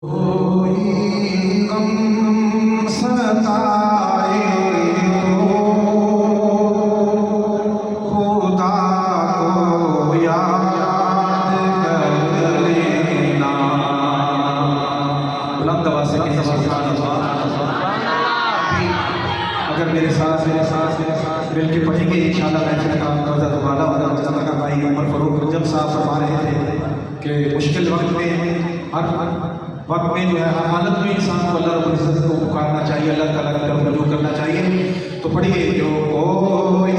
कोई गम सताए तो खुदा को याद कर लेना। बुलंद आवाज़ से कहें सुभान अल्लाह। अगर मेरे साथ मिल के पढ़ेंगे इंशाअल्लाह महफिल का अंदाज़ा दोबारा होगा। जैसा का भाई उमर फारूक रजब साहब फरमा रहे थे कि मुश्किल वक्त में हर वक्त में जो है हर हालत में इंसान को अल्लाह रब्बुल इज़्ज़त को पुकारना चाहिए, अल्लाह ताला की तरफ रुजू करना चाहिए। तो पढ़िए जो कोई